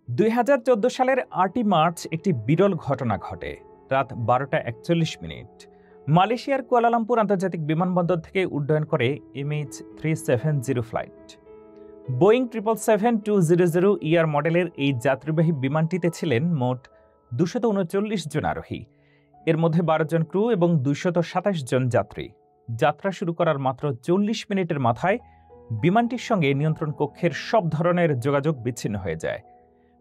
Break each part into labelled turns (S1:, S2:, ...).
S1: 2014 সালের 8ই মার্চ একটি বিরল ঘটনা ঘটে। রাত 12:41। মালয়েশিয়ার কুয়ালালামপুর আন্তর্জাতিক বিমানবন্দর থেকে উড্ডয়ন করে MH370 ফ্লাইট। বোয়িং 777-200 মডেলের এই যাত্রীবাহী বিমানটিতে ছিলেন মোট 239 জন আরোহী। এর মধ্যে 12 জন ক্রু এবং 227 জন যাত্রী। যাত্রা শুরু করার মাত্র 40 মিনিটের মাথায় বিমানটির সঙ্গে নিয়ন্ত্রণ কক্ষের সব ধরনের যোগাযোগ বিচ্ছিন্ন হয়ে যায়।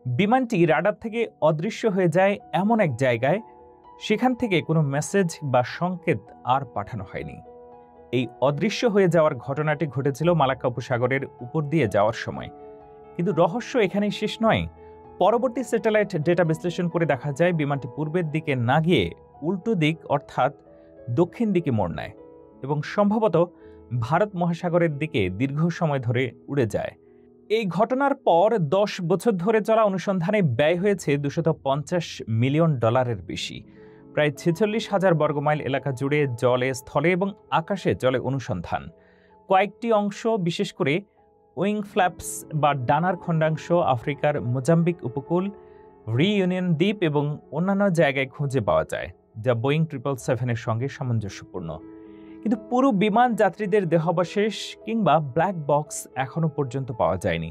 S1: বিমানটি রাডার থেকে অদৃশ্য হয়ে যায় এমন এক জায়গায়, সেখান থেকে কোনো মেসেজ বা সংকেত আর পাঠানো হয়নি। এই অদৃশ্য হয়ে যাওয়ার ঘটনাটি ঘটেছিল মালাক্কা উপসাগরের উপর দিয়ে যাওয়ার সময়। কিন্তু রহস্য এখানেই শেষ নয়। পরবর্তী স্যাটেলাইট ডেটা বিশ্লেষণ করে দেখা যায় বিমানটি পূর্বের দিকে না গিয়ে উল্টো দিক অর্থাৎ দক্ষিণ দিকে মোড় নেয় এবং সম্ভবত ভারত মহাসাগরের দিকে দীর্ঘ সময় ধরে উড়ে যায়। এই ঘটনার পর 10 বছর ধরে চলা অনুসন্ধানে ব্যয় হয়েছে $250 মিলিয়ন বেশি। প্রায় 46,000 বর্গমাইল এলাকা জুড়ে জলে, স্থলে এবং আকাশে চলে অনুসন্ধান। কয়েকটি অংশ, বিশেষ করে উইং ফ্ল্যাপস বা ডানার খণ্ডাংশ, আফ্রিকার মোজাম্বিক উপকূল, রিইউনিয়ন দ্বীপ এবং অন্যান্য জায়গায় খুঁজে পাওয়া যায়, যা বোয়িং 777-এর সঙ্গে সামঞ্জস্যপূর্ণ। কিন্তু পুরো বিমান যাত্রীদের দেহাবশেষ কিংবা ব্ল্যাক বক্স এখনও পর্যন্ত পাওয়া যায়নি,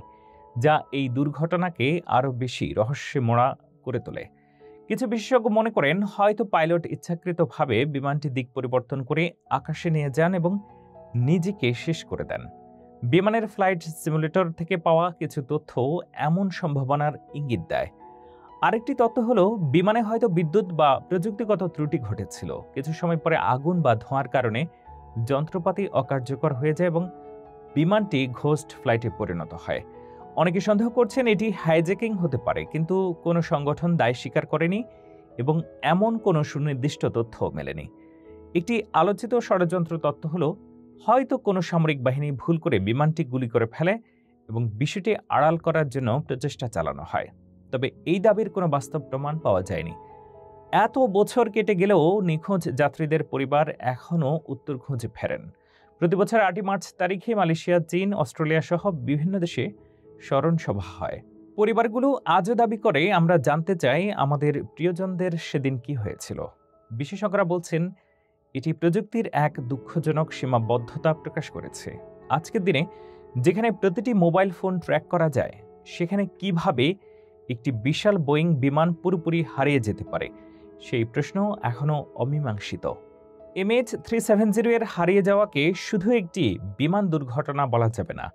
S1: যা এই দুর্ঘটনাকে আরও বেশি রহস্যে মোড়া করে তোলে। কিছু বিশেষজ্ঞ মনে করেন হয়তো পাইলট ইচ্ছাকৃতভাবে বিমানটি দিক পরিবর্তন করে আকাশে নিয়ে যান এবং নিজেকে শেষ করে দেন। বিমানের ফ্লাইট সিমুলেটর থেকে পাওয়া কিছু তথ্য এমন সম্ভাবনার ইঙ্গিত দেয়। আরেকটি তথ্য হলো, বিমানে হয়তো বিদ্যুৎ বা প্রযুক্তিগত ত্রুটি ঘটেছিল। কিছু সময় পরে আগুন বা ধোঁয়ার কারণে যন্ত্রপাতি অকার্যকর হয়ে যায় এবং বিমানটি ঘোস্ট ফ্লাইটে পরিণত হয়। অনেকে সন্দেহ করছেন এটি হাইজ্যাকিং হতে পারে, কিন্তু কোনো সংগঠন দায় স্বীকার করেনি এবং এমন কোনো সুনির্দিষ্ট তথ্য মেলেনি। একটি আলোচিত ষড়যন্ত্র তত্ত্ব হলো, হয়তো কোনো সামরিক বাহিনী ভুল করে বিমানটি গুলি করে ফেলে এবং বিষয়টি আড়াল করার জন্য প্রচেষ্টা চালানো হয়। তবে এই দাবির কোনো বাস্তব প্রমাণ পাওয়া যায়নি। এত বছর কেটে গেলেও নিখোঁজ যাত্রীদের পরিবার এখনও উত্তর খুঁজে ফেরেন। প্রতি বছর 8ই মার্চ তারিখে মালয়েশিয়া, চীন, অস্ট্রেলিয়া সহ বিভিন্ন দেশে স্মরণ সভা হয়। পরিবারগুলো আজও দাবি করে, আমরা জানতে চাই আমাদের প্রিয়জনদের সেদিন কি হয়েছিল। বিশেষজ্ঞরা বলছেন এটি প্রযুক্তির এক দুঃখজনক সীমাবদ্ধতা প্রকাশ করেছে। আজকের দিনে যেখানে প্রতিটি মোবাইল ফোন ট্র্যাক করা যায়, সেখানে কিভাবে একটি বিশাল বোয়িং বিমান পুরোপুরি হারিয়ে যেতে পারে, সেই প্রশ্ন এখনও অমীমাংসিত। MH370 এর হারিয়ে যাওয়াকে শুধু একটি বিমান দুর্ঘটনা বলা যাবে না।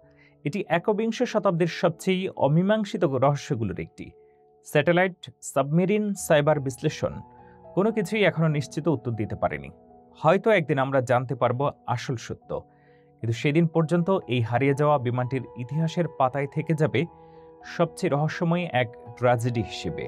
S1: এটি একবিংশ শতাব্দীর সবচেয়ে অমীমাংসিত রহস্যগুলোর একটি। স্যাটেলাইট, সাবমেরিন, সাইবার বিশ্লেষণ কোনো কিছুই এখনও নিশ্চিত উত্তর দিতে পারেনি। হয়তো একদিন আমরা জানতে পারব আসল সত্য, কিন্তু সেদিন পর্যন্ত এই হারিয়ে যাওয়া বিমানটির ইতিহাসের পাতায় থেকে যাবে সবচেয়ে রহস্যময় এক ট্র্যাজেডি হিসেবে।